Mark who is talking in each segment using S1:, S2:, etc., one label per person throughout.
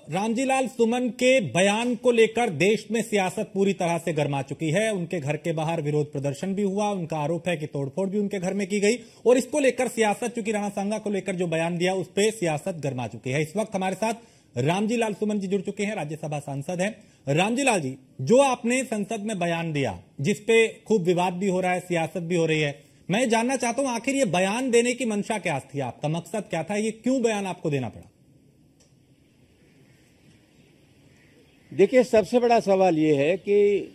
S1: रामजीलाल सुमन के बयान को लेकर देश में सियासत पूरी तरह से गर्मा चुकी है। उनके घर के बाहर विरोध प्रदर्शन भी हुआ। उनका आरोप है कि तोड़फोड़ भी उनके घर में की गई और इसको लेकर सियासत, चूंकि राणा सांगा को लेकर जो बयान दिया उस पर सियासत गर्मा चुकी है। इस वक्त हमारे साथ रामजीलाल सुमन जी जुड़ चुके हैं, राज्यसभा सांसद हैं। रामजीलाल जी, जो आपने संसद में बयान दिया जिसपे खूब विवाद भी हो रहा है, सियासत भी हो रही है, मैं जानना चाहता हूं आखिर ये बयान देने की मंशा क्या थी, आपका मकसद क्या था, ये क्यों बयान आपको देना पड़ा?
S2: देखिए, सबसे बड़ा सवाल ये है कि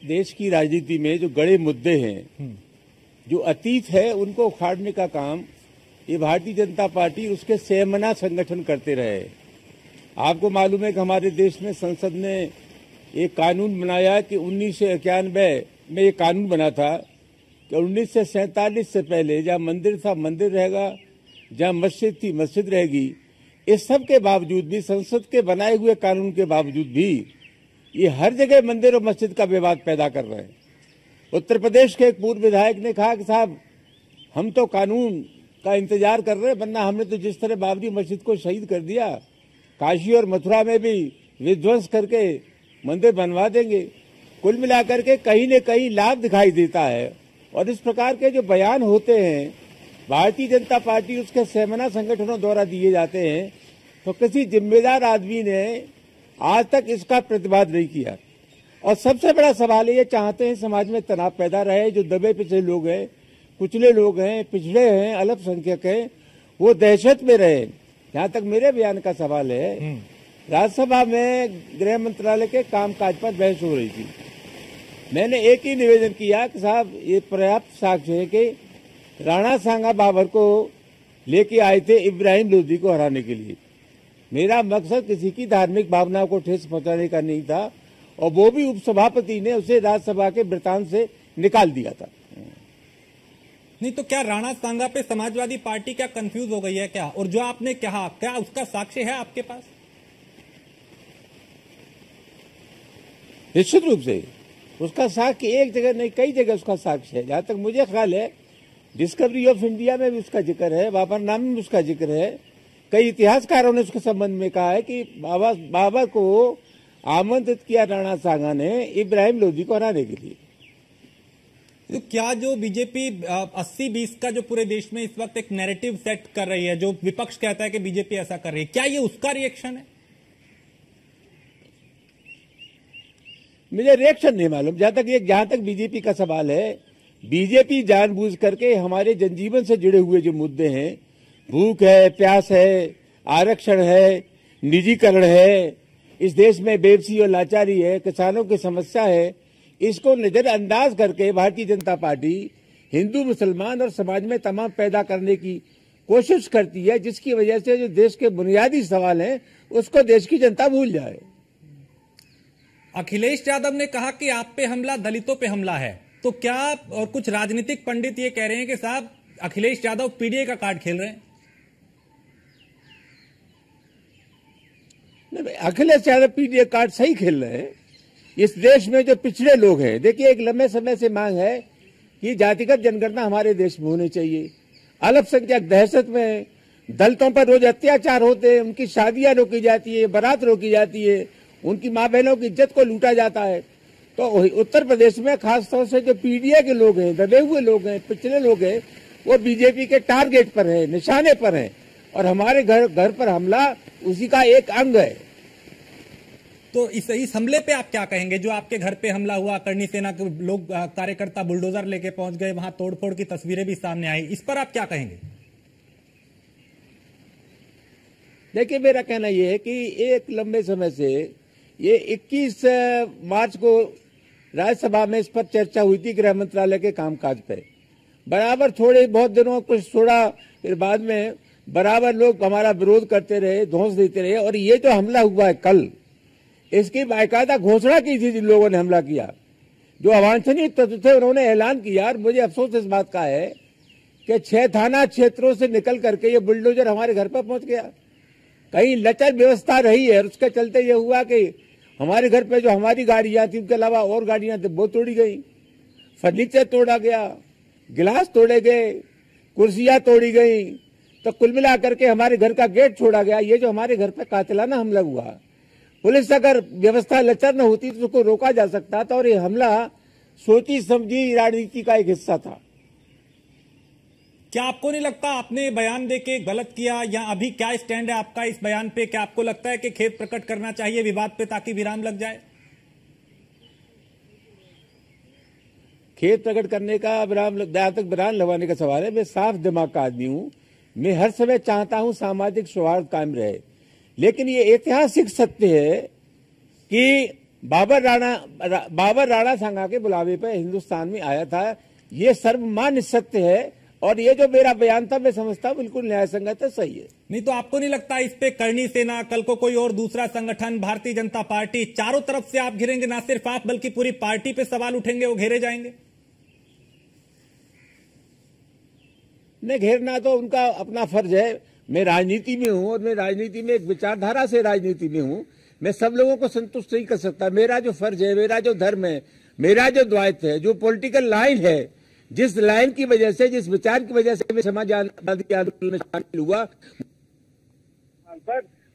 S2: देश की राजनीति में जो बड़े मुद्दे हैं, जो अतीत है, उनको उखाड़ने का काम ये भारतीय जनता पार्टी उसके सहमना संगठन करते रहे। आपको मालूम है कि हमारे देश में संसद ने एक कानून बनाया कि 1991 में ये कानून बना था कि 1947 से पहले जहाँ मंदिर था मंदिर रहेगा, जहाँ मस्जिद थी मस्जिद रहेगी। इस सब के बावजूद भी, संसद के बनाए हुए कानून के बावजूद भी, ये हर जगह मंदिर और मस्जिद का विवाद पैदा कर रहे हैं। उत्तर प्रदेश के एक पूर्व विधायक ने कहा कि साहब, हम तो कानून का इंतजार कर रहे हैं, वरना हमने तो जिस तरह बाबरी मस्जिद को शहीद कर दिया, काशी और मथुरा में भी विध्वंस करके मंदिर बनवा देंगे। कुल मिलाकर के कहीं न कहीं लाभ दिखाई देता है। और इस प्रकार के जो बयान होते हैं भारतीय जनता पार्टी उसके सहमना संगठनों द्वारा दिए जाते हैं, तो किसी जिम्मेदार आदमी ने आज तक इसका प्रतिवाद नहीं किया। और सबसे बड़ा सवाल ये चाहते हैं समाज में तनाव पैदा रहे। जो दबे पिछड़े लोग हैं, कुचले लोग हैं, पिछड़े हैं, अल्पसंख्यक हैं, वो दहशत में रहे। जहां तक मेरे बयान का सवाल है, राज्यसभा में गृह मंत्रालय के कामकाज पर बहस हो रही थी। मैंने एक ही निवेदन किया कि साहब, ये पर्याप्त साक्ष्य है कि राणा सांगा बाबर को लेके आए थे इब्राहिम लोधी को हराने के लिए। मेरा मकसद किसी की धार्मिक भावनाओं को ठेस पहुंचाने का नहीं था, और वो भी उपसभापति ने उसे राज्यसभा के वृतांत से निकाल दिया था।
S1: नहीं तो क्या राणा सांगा पे समाजवादी पार्टी क्या कंफ्यूज हो गई है क्या? और जो आपने कहा, क्या उसका साक्ष्य है आपके पास?
S2: निश्चित रूप से उसका साक्ष्य एक जगह नहीं, कई जगह उसका साक्ष्य है। जहां तक मुझे ख्याल है, डिस्कवरी ऑफ इंडिया में भी उसका जिक्र है, बाबरनामे में उसका जिक्र है। कई इतिहासकारों ने उसके संबंध में कहा है कि बाबर को आमंत्रित किया राणा सांगा ने इब्राहिम लोधी को हराने के लिए।
S1: तो क्या जो बीजेपी 80-20 का जो पूरे देश में इस वक्त एक नैरेटिव सेट कर रही है, जो विपक्ष कहता है कि बीजेपी ऐसा कर रही है, क्या ये उसका रिएक्शन है?
S2: मुझे रिएक्शन नहीं मालूम। जहां तक बीजेपी का सवाल है, बीजेपी जानबूझ करके हमारे जनजीवन से जुड़े हुए जो मुद्दे हैं, भूख है, प्यास है, आरक्षण है, निजीकरण है, इस देश में बेबसी और लाचारी है, किसानों की समस्या है, इसको नजरअंदाज करके भारतीय जनता पार्टी हिंदू मुसलमान और समाज में तमाम पैदा करने की कोशिश करती है, जिसकी वजह से जो देश के बुनियादी सवाल हैं उसको देश की जनता भूल जाए।
S1: अखिलेश यादव ने कहा कि आप पे हमला दलितों पे हमला है, तो क्या, और कुछ राजनीतिक पंडित ये कह रहे हैं कि साहब अखिलेश यादव पीडीए का कार्ड खेल रहे हैं?
S2: नहीं, अखिलेश यादव पीडीए कार्ड सही खेल रहे हैं। इस देश में जो पिछड़े लोग हैं, देखिए, एक लंबे समय से मांग है कि जातिगत जनगणना हमारे देश में होनी चाहिए। अल्पसंख्यक दहशत में, दलितों पर रोज अत्याचार होते हैं, उनकी शादियां रोकी जाती है, बारात रोकी जाती है, उनकी माँ बहनों की इज्जत को लूटा जाता है। तो उत्तर प्रदेश में खासतौर से जो पीडीए के लोग हैं, दबे हुए लोग हैं, पिछड़े लोग हैं, वो बीजेपी के टारगेट पर है, निशाने पर है, और हमारे घर पर हमला उसी का एक अंग है।
S1: तो इस हमले पे आप क्या कहेंगे? जो आपके घर पे हमला हुआ, करणी सेना के लोग, कार्यकर्ता बुलडोजर लेके पहुंच गए, वहां तोड़फोड़ की तस्वीरें भी सामने आई, इस पर आप क्या कहेंगे?
S2: देखिए, मेरा कहना यह है कि एक लंबे समय से, ये 21 मार्च को राज्यसभा में इस पर चर्चा हुई थी गृह मंत्रालय के कामकाज पे। बराबर थोड़े बहुत दिनों कुछ थोड़ा, फिर बाद में बराबर लोग हमारा विरोध करते रहे, ध्वंस देते रहे। और ये जो हमला हुआ है कल, इसकी बाकायदा घोषणा की थी जिन लोगों ने हमला किया, जो अवांछनीय तत्व थे, उन्होंने ऐलान किया। और मुझे अफसोस इस बात का है कि 6 थाना क्षेत्रों से निकल करके ये बुलडोजर हमारे घर पर पहुंच गया। कहीं लचर व्यवस्था रही है, और उसके चलते ये हुआ कि हमारे घर पे जो हमारी गाड़ियां थी, उनके अलावा और गाड़ियां थी, वो तोड़ी गई, फर्नीचर तोड़ा गया, गिलास तोड़े गए, कुर्सियां तोड़ी गई, तो कुल मिलाकर के हमारे घर का गेट छोड़ा गया। ये जो हमारे घर पे कातिलाना हमला हुआ, पुलिस अगर व्यवस्था लचर न होती तो उसको रोका जा सकता था, और ये हमला सोची समझी राजनीति का एक हिस्सा था।
S1: क्या आपको नहीं लगता आपने बयान देके गलत किया, या अभी क्या स्टैंड है आपका इस बयान पे? क्या आपको लगता है कि खेद प्रकट करना चाहिए विवाद पे ताकि विराम लग जाए?
S2: खेद प्रकट करने का जहां तक विराम लगवाने का सवाल है, मैं साफ दिमाग का आदमी हूं। मैं हर समय चाहता हूं सामाजिक सौहार्द कायम रहे, लेकिन ये ऐतिहासिक सत्य है कि बाबर राणा सांगा के बुलावे पर हिंदुस्तान में आया था। ये सर्वमान्य सत्य है, और ये जो मेरा बयान था मैं समझता हूं बिल्कुल न्याय संगत है, सही है।
S1: नहीं तो आपको नहीं लगता इस पे करणी सेना, कल को कोई और दूसरा संगठन, भारतीय जनता पार्टी, चारों तरफ से आप घिरेंगे? ना सिर्फ आप बल्कि पूरी पार्टी पे सवाल उठेंगे, वो घेरे जाएंगे?
S2: नहीं, घेरना तो उनका अपना फर्ज है। मैं राजनीति में हूं, और मैं राजनीति में एक विचारधारा से राजनीति में हूं। मैं सब लोगों को संतुष्ट नहीं कर सकता। मेरा जो फर्ज है, मेरा जो धर्म है, मेरा जो दायित्व है, जो पॉलिटिकल लाइन है, जिस लाइन की वजह से, जिस विचार की वजह से मैं समाजवादी आंदोलन में शामिल हुआ,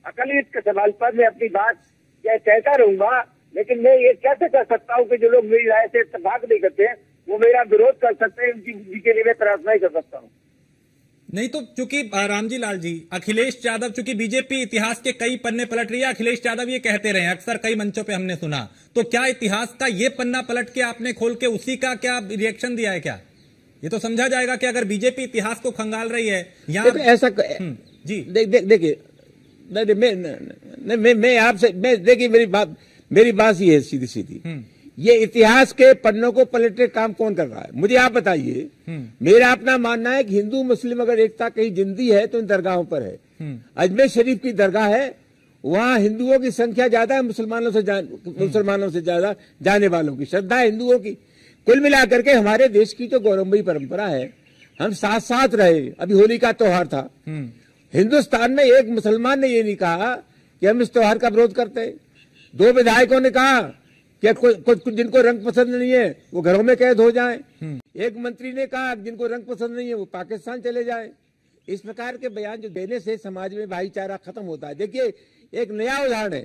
S3: अकलियत के सवाल पर मैं अपनी बात कहता रहूंगा। लेकिन मैं ये कैसे कर सकता हूँ कि जो लोग मेरी राय से इत्तेफाक नहीं करते वो मेरा विरोध कर सकते हैं, उनकी बुद्धि के लिए मैं प्रार्थना ही कर सकता हूँ।
S1: नहीं तो चूंकि रामजी लाल जी, अखिलेश यादव, चूंकि बीजेपी इतिहास के कई पन्ने पलट रही है, अखिलेश यादव ये कहते रहे अक्सर कई मंचों पे हमने सुना, तो क्या इतिहास का ये पन्ना पलट के आपने खोल के उसी का क्या रिएक्शन दिया है? क्या ये तो समझा जाएगा कि अगर बीजेपी इतिहास को खंगाल रही है यहाँ
S2: ऐसा
S1: जी
S2: देखिए, मैं आपसे, देखिए मेरी बात ये है सीधी सीधी, ये इतिहास के पन्नों को पलटने काम कौन कर रहा है, मुझे आप बताइए। मेरा अपना मानना है कि हिंदू मुस्लिम अगर एकता कहीं जिंदी है तो इन दरगाहों पर है। अजमेर शरीफ की दरगाह है, वहां हिंदुओं की संख्या ज्यादा है मुसलमानों से ज्यादा जाने वालों की श्रद्धा है हिंदुओं की। कुल मिलाकर के हमारे देश की जो गौरवमयी परंपरा है, हम साथ साथ रहे। अभी होली का त्योहार था, हिंदुस्तान में एक मुसलमान ने ये नहीं कहा कि हम इस त्योहार का विरोध करते। दो विधायकों ने कहा कि कुछ जिनको रंग पसंद नहीं है वो घरों में कैद हो जाएं। एक मंत्री ने कहा जिनको रंग पसंद नहीं है वो पाकिस्तान चले जाएं। इस प्रकार के बयान जो देने से समाज में भाईचारा खत्म होता है। देखिए, एक नया उदाहरण है,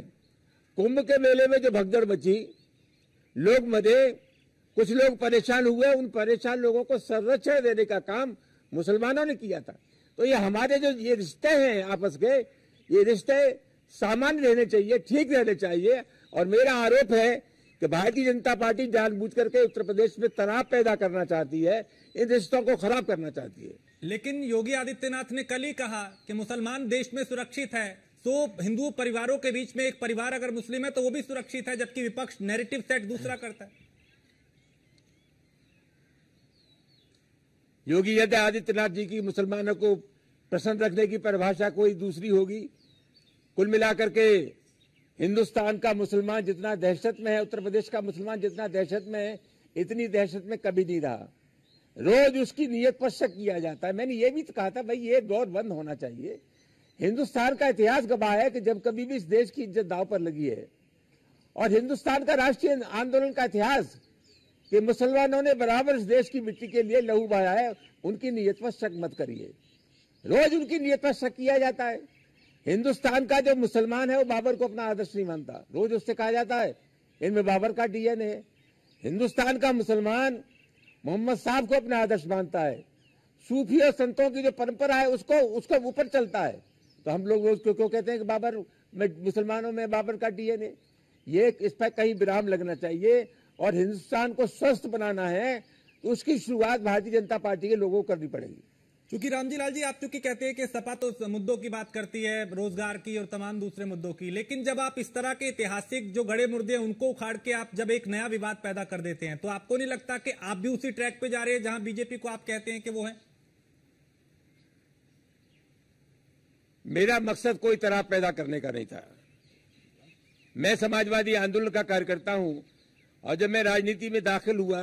S2: कुंभ के मेले में जो भगदड़ मची, लोग मरे, कुछ लोग परेशान हुए, उन परेशान लोगों को संरक्षण देने का काम मुसलमानों ने किया था। तो ये हमारे जो ये रिश्ते हैं आपस के, ये रिश्ते सामान्य रहने चाहिए, ठीक रहने चाहिए। और मेरा आरोप है कि भारतीय जनता पार्टी जानबूझ करके उत्तर प्रदेश में तनाव पैदा करना चाहती है, इन रिश्तों को खराब करना चाहती है।
S1: लेकिन योगी आदित्यनाथ ने कल ही कहा कि मुसलमान देश में सुरक्षित है, तो हिंदू परिवारों के बीच में एक परिवार अगर मुस्लिम है तो वो भी सुरक्षित है, जबकि विपक्ष नैरेटिव सेट दूसरा करता है।
S2: योगी आदित्यनाथ जी की मुसलमानों को प्रसन्न रखने की परिभाषा कोई दूसरी होगी। कुल मिलाकर के हिंदुस्तान का मुसलमान जितना दहशत में है, उत्तर प्रदेश का मुसलमान जितना दहशत में है, इतनी दहशत में कभी नहीं रहा। रोज उसकी नीयत पर शक किया जाता है। मैंने ये भी तो कहा था भाई ये दौर बंद होना चाहिए। हिंदुस्तान का इतिहास गवाह है कि जब कभी भी इस देश की इज्जत दांव पर लगी है, और हिंदुस्तान का राष्ट्रीय आंदोलन का इतिहास कि मुसलमानों ने बराबर इस देश की मिट्टी के लिए लहू बहाया है, उनकी नीयत पर शक मत करिए। रोज उनकी नीयत पर शक किया जाता है। हिंदुस्तान का जो मुसलमान है वो बाबर को अपना आदर्श नहीं मानता, रोज उससे कहा जाता है इनमें बाबर का डीएनए है। हिंदुस्तान का मुसलमान मोहम्मद साहब को अपना आदर्श मानता है। सूफी और संतों की जो परंपरा है उसको ऊपर चलता है। तो हम लोग रोज क्यों कहते हैं कि बाबर में, मुसलमानों में बाबर का डीएनए? ये इस पर कहीं विराम लगना चाहिए। और हिंदुस्तान को स्वस्थ बनाना है तो उसकी शुरुआत भारतीय जनता पार्टी के लोगों को करनी पड़ेगी।
S1: क्योंकि रामजी लाल जी, आप चूंकि कहते हैं कि सपा तो मुद्दों की बात करती है, रोजगार की और तमाम दूसरे मुद्दों की, लेकिन जब आप इस तरह के ऐतिहासिक जो गड़े मुर्दे हैं उनको उखाड़ के आप जब एक नया विवाद पैदा कर देते हैं, तो आपको नहीं लगता कि आप भी उसी ट्रैक पे जा रहे हैं जहां बीजेपी को आप कहते हैं कि वो है?
S2: मेरा मकसद कोई तनाव पैदा करने का नहीं था। मैं समाजवादी आंदोलन का कार्यकर्ता हूं, और जब मैं राजनीति में दाखिल हुआ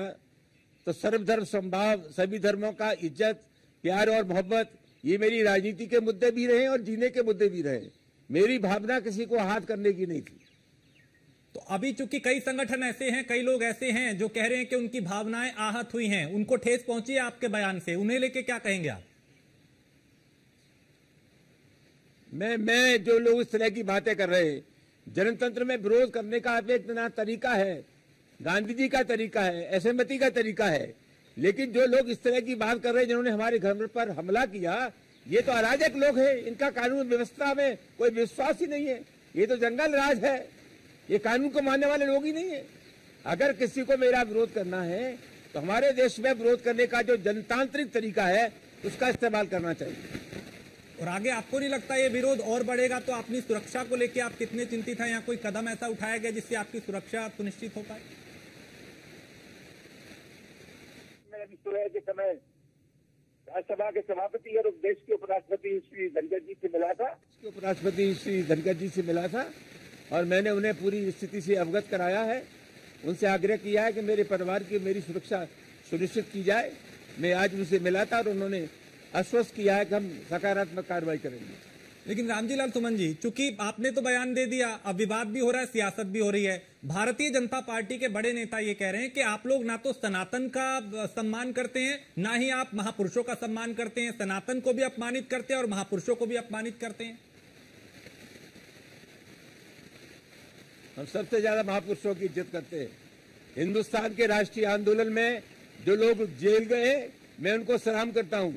S2: तो सर्वधर्म समभाव, सभी धर्मों का इज्जत, प्यार और मोहब्बत, ये मेरी राजनीति के मुद्दे भी रहे और जीने के मुद्दे भी रहे। मेरी भावना किसी को हाथ करने की नहीं थी।
S1: तो अभी चूंकि कई संगठन ऐसे हैं, कई लोग ऐसे हैं जो कह रहे हैं कि उनकी भावनाएं आहत हुई हैं, उनको ठेस पहुंची है आपके बयान से, उन्हें लेके क्या कहेंगे आप?
S2: मैं जो लोग इस तरह की बातें कर रहे हैं, जनतंत्र में विरोध करने का इतना तरीका है, गांधी जी का तरीका है, असहमति का तरीका है, लेकिन जो लोग इस तरह की बात कर रहे हैं, जिन्होंने हमारे घर पर हमला किया, ये तो अराजक लोग हैं। इनका कानून व्यवस्था में कोई विश्वास ही नहीं है। ये तो जंगल राज है। ये कानून को मानने वाले लोग ही नहीं है। अगर किसी को मेरा विरोध करना है तो हमारे देश में विरोध करने का जो जनतांत्रिक तरीका है उसका इस्तेमाल करना चाहिए।
S1: और आगे आपको नहीं लगता ये विरोध और बढ़ेगा तो अपनी सुरक्षा को लेकर आप कितने चिंतित हैं? या कोई कदम ऐसा उठाया गया जिससे आपकी सुरक्षा सुनिश्चित हो पाए?
S3: मैं अभी सुबह के समय राज्यसभा के सभापति और देश के उपराष्ट्रपति श्री धनखड़ जी से मिला था।
S2: उपराष्ट्रपति श्री धनखड़ जी से मिला था और मैंने उन्हें पूरी स्थिति से अवगत कराया है। उनसे आग्रह किया है कि मेरे परिवार की मेरी सुरक्षा सुनिश्चित की जाए। मैं आज उनसे मिला था और उन्होंने आश्वस्त किया है कि हम सकारात्मक कार्रवाई करेंगे।
S1: लेकिन रामजी सुमन जी, चूंकि आपने तो बयान दे दिया, अब विवाद भी हो रहा है, सियासत भी हो रही है। भारतीय जनता पार्टी के बड़े नेता ये कह रहे हैं कि आप लोग ना तो सनातन का सम्मान करते हैं, ना ही आप महापुरुषों का सम्मान करते हैं। सनातन को भी अपमानित करते हैं और महापुरुषों को भी अपमानित करते हैं।
S2: हम सबसे ज्यादा महापुरुषों की इज्जत करते हैं। हिंदुस्तान के राष्ट्रीय आंदोलन में जो लोग जेल गए, मैं उनको सलाम करता हूं।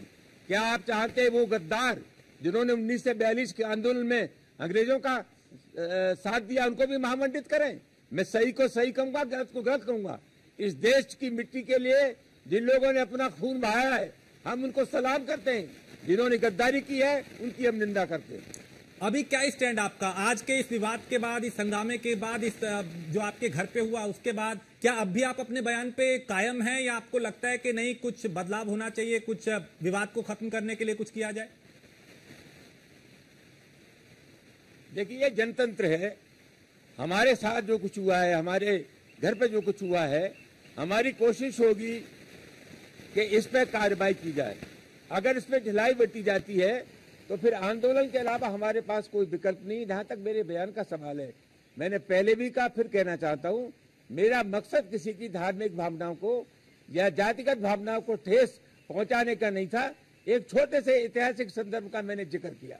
S2: क्या आप चाहते हैं वो गद्दार जिन्होंने 1942 के आंदोलन में अंग्रेजों का साथ दिया, उनको भी महामंडित करें? मैं सही को सही कहूंगा, गलत को गलत कहूंगा। इस देश की मिट्टी के लिए जिन लोगों ने अपना खून बहाया है, हम उनको सलाम करते हैं। जिन्होंने गद्दारी की है, उनकी हम निंदा करते हैं।
S1: अभी क्या स्टैंड आपका आज के इस विवाद के बाद, इस हंगामे के बाद, इस जो आपके घर पे हुआ उसके बाद, क्या अब भी आप अपने बयान पे कायम हैं या आपको लगता है कि नहीं, कुछ बदलाव होना चाहिए, कुछ विवाद को खत्म करने के लिए कुछ किया जाए?
S2: देखिए, ये जनतंत्र है। हमारे साथ जो कुछ हुआ है, हमारे घर पे जो कुछ हुआ है, हमारी कोशिश होगी कि इस पे कार्रवाई की जाए। अगर इस पे ढिलाई बरती जाती है तो फिर आंदोलन के अलावा हमारे पास कोई विकल्प नहीं। जहां तक मेरे बयान का सवाल है, मैंने पहले भी कहा, फिर कहना चाहता हूं, मेरा मकसद किसी की धार्मिक भावनाओं को या जातिगत भावनाओं को ठेस पहुंचाने का नहीं था। एक छोटे से ऐतिहासिक संदर्भ का मैंने जिक्र किया।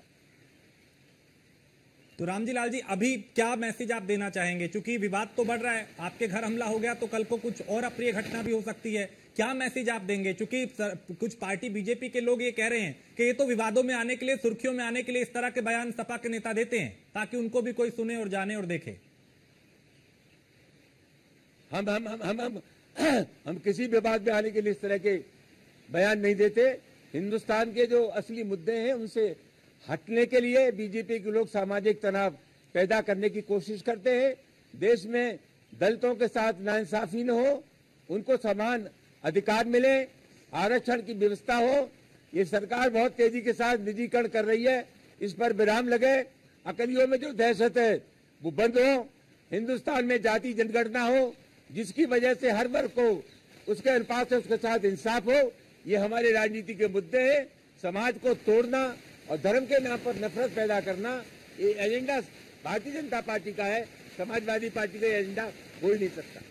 S1: तो रामजी लाल जी, अभी क्या मैसेज आप देना चाहेंगे? क्योंकि विवाद तो बढ़ रहा है, आपके घर हमला हो गया तो कल को कुछ और अप्रिय घटना भी हो सकती है। क्या मैसेज आप देंगे? क्योंकि कुछ पार्टी बीजेपी के लोग ये कह रहे हैं कि ये तो विवादों में आने के लिए, सुर्खियों में आने के लिए इस तरह के बयान सपा के नेता देते हैं ताकि उनको भी कोई सुने और जाने और देखे।
S2: हम किसी विवाद में आने के लिए इस तरह के बयान नहीं देते। हिंदुस्तान के जो असली मुद्दे हैं उनसे हटने के लिए बीजेपी के लोग सामाजिक तनाव पैदा करने की कोशिश करते हैं। देश में दलितों के साथ नाइंसाफी न हो, उनको समान अधिकार मिले, आरक्षण की व्यवस्था हो। ये सरकार बहुत तेजी के साथ निजीकरण कर रही है, इस पर विराम लगे। अकलियों में जो दहशत है वो बंद हो। हिंदुस्तान में जाति जनगणना हो जिसकी वजह से हर वर्ग को उसके अनुपात से उसके साथ इंसाफ हो। ये हमारे राजनीति के मुद्दे हैं। समाज को तोड़ना और धर्म के नाम पर नफरत पैदा करना, ये एजेंडा भारतीय जनता पार्टी का है। समाजवादी पार्टी का एजेंडा हो ही नहीं सकता।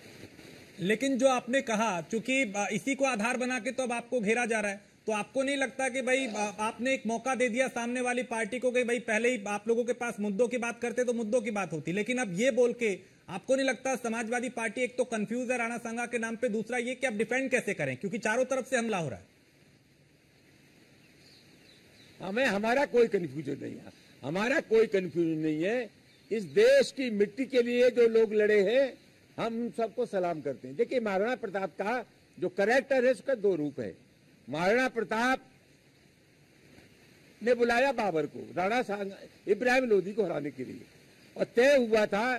S1: लेकिन जो आपने कहा, चूंकि इसी को आधार बना के तो अब आपको घेरा जा रहा है, तो आपको नहीं लगता कि भाई आपने एक मौका दे दिया सामने वाली पार्टी को कि भाई पहले ही आप लोगों के पास मुद्दों की बात करते तो मुद्दों की बात होती, लेकिन अब ये बोल के आपको नहीं लगता समाजवादी पार्टी एक तो कंफ्यूज है राणा सांगा के नाम पे, दूसरा ये कि अब डिफेंड कैसे करें क्योंकि चारों तरफ से हमला हो रहा है?
S2: हमारा कोई कंफ्यूजन नहीं है। हमारा कोई कंफ्यूजन नहीं है। इस देश की मिट्टी के लिए जो लोग लड़े हैं, हम सबको सलाम करते हैं। देखिए, महाराणा प्रताप का जो कैरेक्टर है उसका दो रूप है। महाराणा प्रताप ने बुलाया बाबर को, राणा सांगा इब्राहिम लोधी को हराने के लिए, और तय हुआ था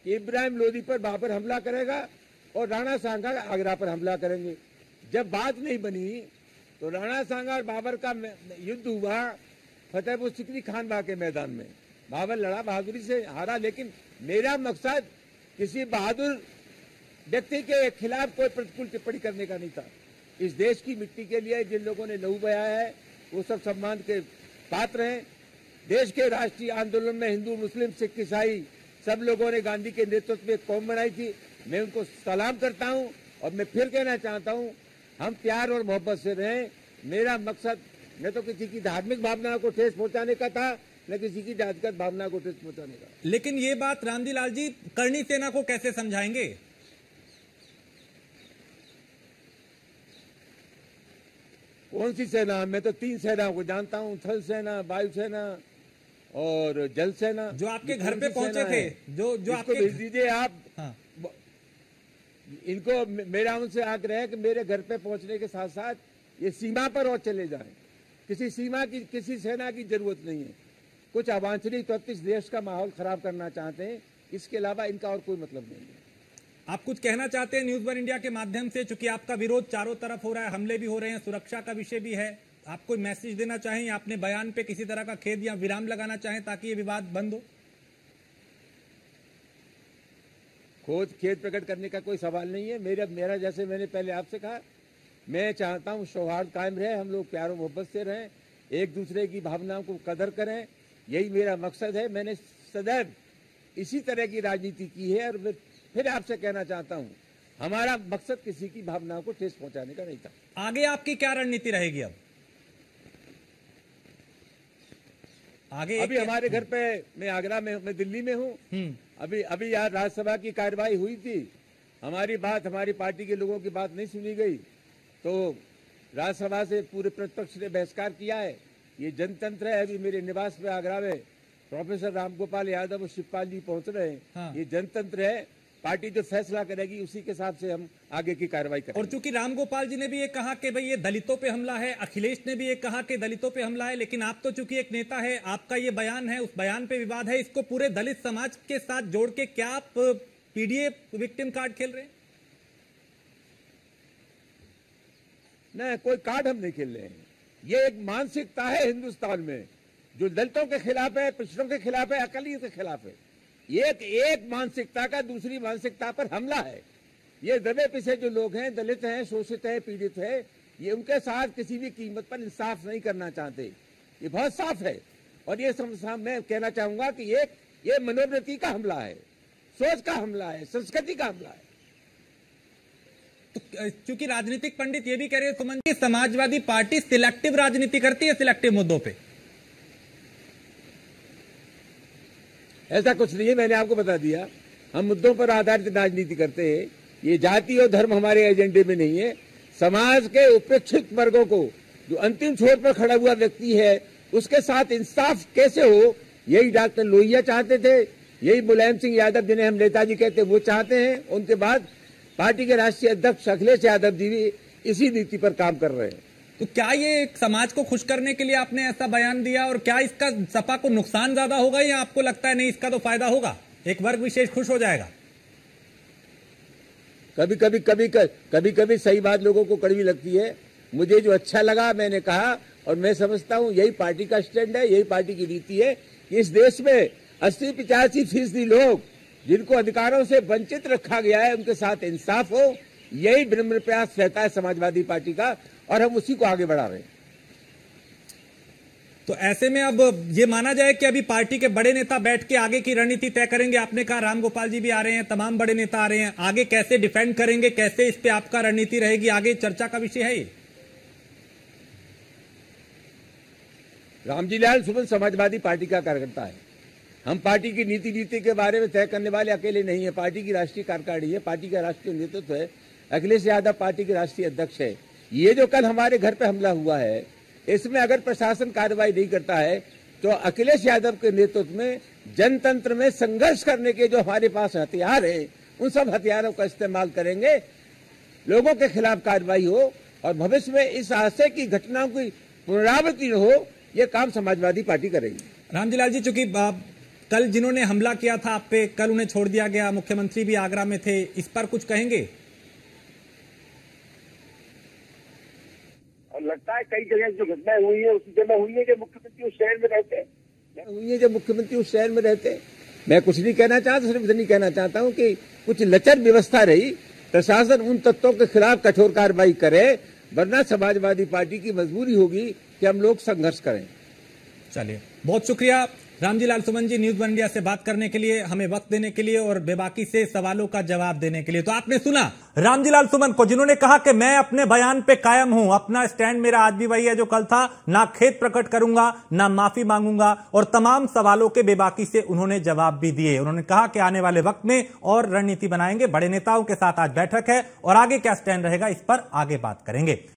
S2: कि इब्राहिम लोधी पर बाबर हमला करेगा और राणा सांगा आगरा पर हमला करेंगे। जब बात नहीं बनी तो राणा सांगा और बाबर का युद्ध हुआ फतेहपुर सिकरी खान बाग के मैदान में। बाबर लड़ा, बहादुरी से हारा, लेकिन मेरा मकसद किसी बहादुर व्यक्ति के खिलाफ कोई प्रतिकूल टिप्पणी करने का नहीं था। इस देश की मिट्टी के लिए जिन लोगों ने लहू बहाया है वो सब सम्मान के पात्र हैं। देश के राष्ट्रीय आंदोलन में हिंदू, मुस्लिम, सिख, ईसाई सब लोगों ने गांधी के नेतृत्व में कौम बनाई थी। मैं उनको सलाम करता हूं और मैं फिर कहना चाहता हूं, हम प्यार और मोहब्बत से रहें। मेरा मकसद न तो किसी की धार्मिक भावनाओं को ठेस पहुंचाने का था, न किसी की जातिगत भावना को ठेस पहुंचाने का।
S1: लेकिन ये बात रामजी लाल जी करणी सेना को कैसे समझाएंगे?
S2: कौन सी सेना? मैं तो 3 सेनाओं को जानता हूं, थल सेना, वायु सेना और जल सेना।
S1: जो आपके घर पे पहुंचे थे, जो आपको
S2: भेज दीजिए आप।
S1: हाँ।
S2: इनको मेरा उनसे आग्रह है कि मेरे घर पे पहुंचने के साथ साथ ये सीमा पर और चले जाएं। किसी सीमा की, किसी सेना की जरूरत नहीं है। कुछ अवांछनीय तत्व इस देश का माहौल खराब करना चाहते हैं, इसके अलावा इनका और कोई मतलब नहीं है।
S1: आप कुछ कहना चाहते हैं न्यूज़ 1 इंडिया के माध्यम से, चूंकि आपका विरोध चारों तरफ हो रहा है, हमले भी हो रहे हैं, सुरक्षा का विषय भी है, आप कोई मैसेज देना चाहें या अपने बयान पे किसी तरह का खेद या विराम लगाना चाहें ताकि ये विवाद बंद हो?
S2: खेद प्रकट करने का कोई सवाल नहीं है। मेरा जैसे मैंने पहले आपसे कहा, मैं चाहता हूं सौहार्द कायम रहे, हम लोग प्यार और मोहब्बत से रहें, एक दूसरे की भावनाओं को कदर करें, यही मेरा मकसद है। मैंने सदैव इसी तरह की राजनीति की है और फिर आपसे कहना चाहता हूं, हमारा मकसद किसी की भावनाओं को ठेस पहुंचाने का नहीं था।
S1: आगे आपकी क्या रणनीति रहेगी? अब आगे
S2: अभी हमारे घर पे, मैं आगरा में, मैं दिल्ली में हूं। अभी यार राज्यसभा की कार्यवाही हुई थी, हमारी पार्टी के लोगों की बात नहीं सुनी गई, तो राज्यसभा से पूरे प्रतिपक्ष ने बहिष्कार किया है। ये जनतंत्र है। अभी मेरे निवास पे आगरा में प्रोफेसर रामगोपाल यादव और शिवपाल जी पहुंच रहे हैं।
S1: हाँ।
S2: ये जनतंत्र है। पार्टी जो फैसला करेगी उसी के हिसाब से हम आगे की कार्रवाई करेंगे।
S1: और चूंकि रामगोपाल जी ने भी ये कहा कि भाई ये दलितों पे हमला है, अखिलेश ने भी ये कहा कि दलितों पे हमला है, लेकिन आप तो चूंकि एक नेता है, आपका ये बयान है, उस बयान पे विवाद है, इसको पूरे दलित समाज के साथ जोड़ के क्या आप पीडीए विक्टिम कार्ड खेल रहे हैं?
S2: नहीं, कोई कार्ड हम नहीं खेल रहे हैं। ये एक मानसिकता है हिंदुस्तान में जो दलितों के खिलाफ है, पिछड़ों के खिलाफ है, अकालियों के खिलाफ है। एक मानसिकता का दूसरी मानसिकता पर हमला है। ये दबे पिसे जो लोग हैं, दलित हैं, शोषित हैं, पीड़ित हैं, ये उनके साथ किसी भी कीमत पर इंसाफ नहीं करना चाहते। ये बहुत साफ है। और ये मैं कहना चाहूंगा कि ये मनोवृत्ति का हमला है, सोच का हमला है, संस्कृति का हमला है।
S1: तो चूंकि राजनीतिक पंडित ये भी कह रहे हैं सुमन जी, समाजवादी पार्टी सिलेक्टिव राजनीति करती है सिलेक्टिव मुद्दों पे।
S2: ऐसा कुछ नहीं है, मैंने आपको बता दिया। हम मुद्दों पर आधारित राजनीति करते हैं। ये जाति और धर्म हमारे एजेंडे में नहीं है। समाज के उपेक्षित वर्गों को, जो अंतिम छोर पर खड़ा हुआ व्यक्ति है, उसके साथ इंसाफ कैसे हो, यही डॉक्टर लोहिया चाहते थे, यही मुलायम सिंह यादव जिन्हें हम नेताजी कहते हैं वो चाहते हैं। उनके बाद पार्टी के राष्ट्रीय अध्यक्ष अखिलेश यादव जी भी इसी नीति पर काम कर रहे हैं।
S1: तो क्या ये समाज को खुश करने के लिए आपने ऐसा बयान दिया, और क्या इसका सपा को नुकसान ज्यादा होगा या आपको लगता है नहीं इसका तो फायदा होगा, एक वर्ग विशेष खुश हो जाएगा?
S2: कभी कभी सही बात लोगों को कड़वी लगती है। मुझे जो अच्छा लगा मैंने कहा, और मैं समझता हूं यही पार्टी का स्टैंड है, यही पार्टी की नीति है कि इस देश में 80-85% लोग जिनको अधिकारों से वंचित रखा गया है, उनके साथ इंसाफ हो। यही विनम्र प्रयास रहता है समाजवादी पार्टी का, और हम उसी को आगे बढ़ा रहे हैं।
S1: तो ऐसे में अब ये माना जाए कि अभी पार्टी के बड़े नेता बैठ के आगे की रणनीति तय करेंगे। आपने कहा रामगोपाल जी भी आ रहे हैं, तमाम बड़े नेता आ रहे हैं, आगे कैसे डिफेंड करेंगे, कैसे इस पे आपका रणनीति रहेगी, आगे चर्चा का विषय है ये।
S2: रामजी लाल सुमन समाजवादी पार्टी का कार्यकर्ता है। हम पार्टी की नीति के बारे में तय करने वाले अकेले नहीं है। पार्टी की राष्ट्रीय कार्यकारिणी है, पार्टी का राष्ट्रीय नेतृत्व है। अखिलेश यादव पार्टी के राष्ट्रीय अध्यक्ष है। ये जो कल हमारे घर पे हमला हुआ है, इसमें अगर प्रशासन कार्रवाई नहीं करता है तो अखिलेश यादव के नेतृत्व में जनतंत्र में संघर्ष करने के जो हमारे पास हथियार हैं, उन सब हथियारों का इस्तेमाल करेंगे। लोगों के खिलाफ कार्रवाई हो और भविष्य में इस हादसे की घटनाओं की पुनरावृत्ति न हो, ये काम समाजवादी पार्टी करेगी।
S1: रामजी जी, चूंकि कल जिन्होंने हमला किया था आप पे, कल उन्हें छोड़ दिया गया, मुख्यमंत्री भी आगरा में थे, इस पर कुछ कहेंगे?
S3: और लगता है कई जगह जो घटनाएं हुई है उसी जगह हुई है कि मुख्यमंत्री उस शहर में रहते हैं,
S2: हुई है जब मुख्यमंत्री उस शहर में रहते हैं। मैं कुछ नहीं कहना चाहता, सिर्फ इतनी कहना चाहता हूं कि कुछ लचर व्यवस्था रही, प्रशासन उन तत्वों के खिलाफ कठोर कार्रवाई करे, वरना समाजवादी पार्टी की मजबूरी होगी कि हम लोग संघर्ष करें।
S1: चलिए, बहुत शुक्रिया। Ramjilal Suman ji, news one India से बात करने के लिए, हमें वक्त देने के लिए और बेबाकी से सवालों का जवाब देने के लिए। तो आपने सुना रामजीलाल सुमन को, जिन्होंने कहा कि मैं अपने बयान पे कायम हूं, अपना स्टैंड मेरा आज भी वही है जो कल था, ना खेद प्रकट करूंगा, ना माफी मांगूंगा, और तमाम सवालों के बेबाकी से उन्होंने जवाब भी दिए। उन्होंने कहा कि आने वाले वक्त में और रणनीति बनाएंगे, बड़े नेताओं के साथ आज बैठक है और आगे क्या स्टैंड रहेगा इस पर आगे बात करेंगे।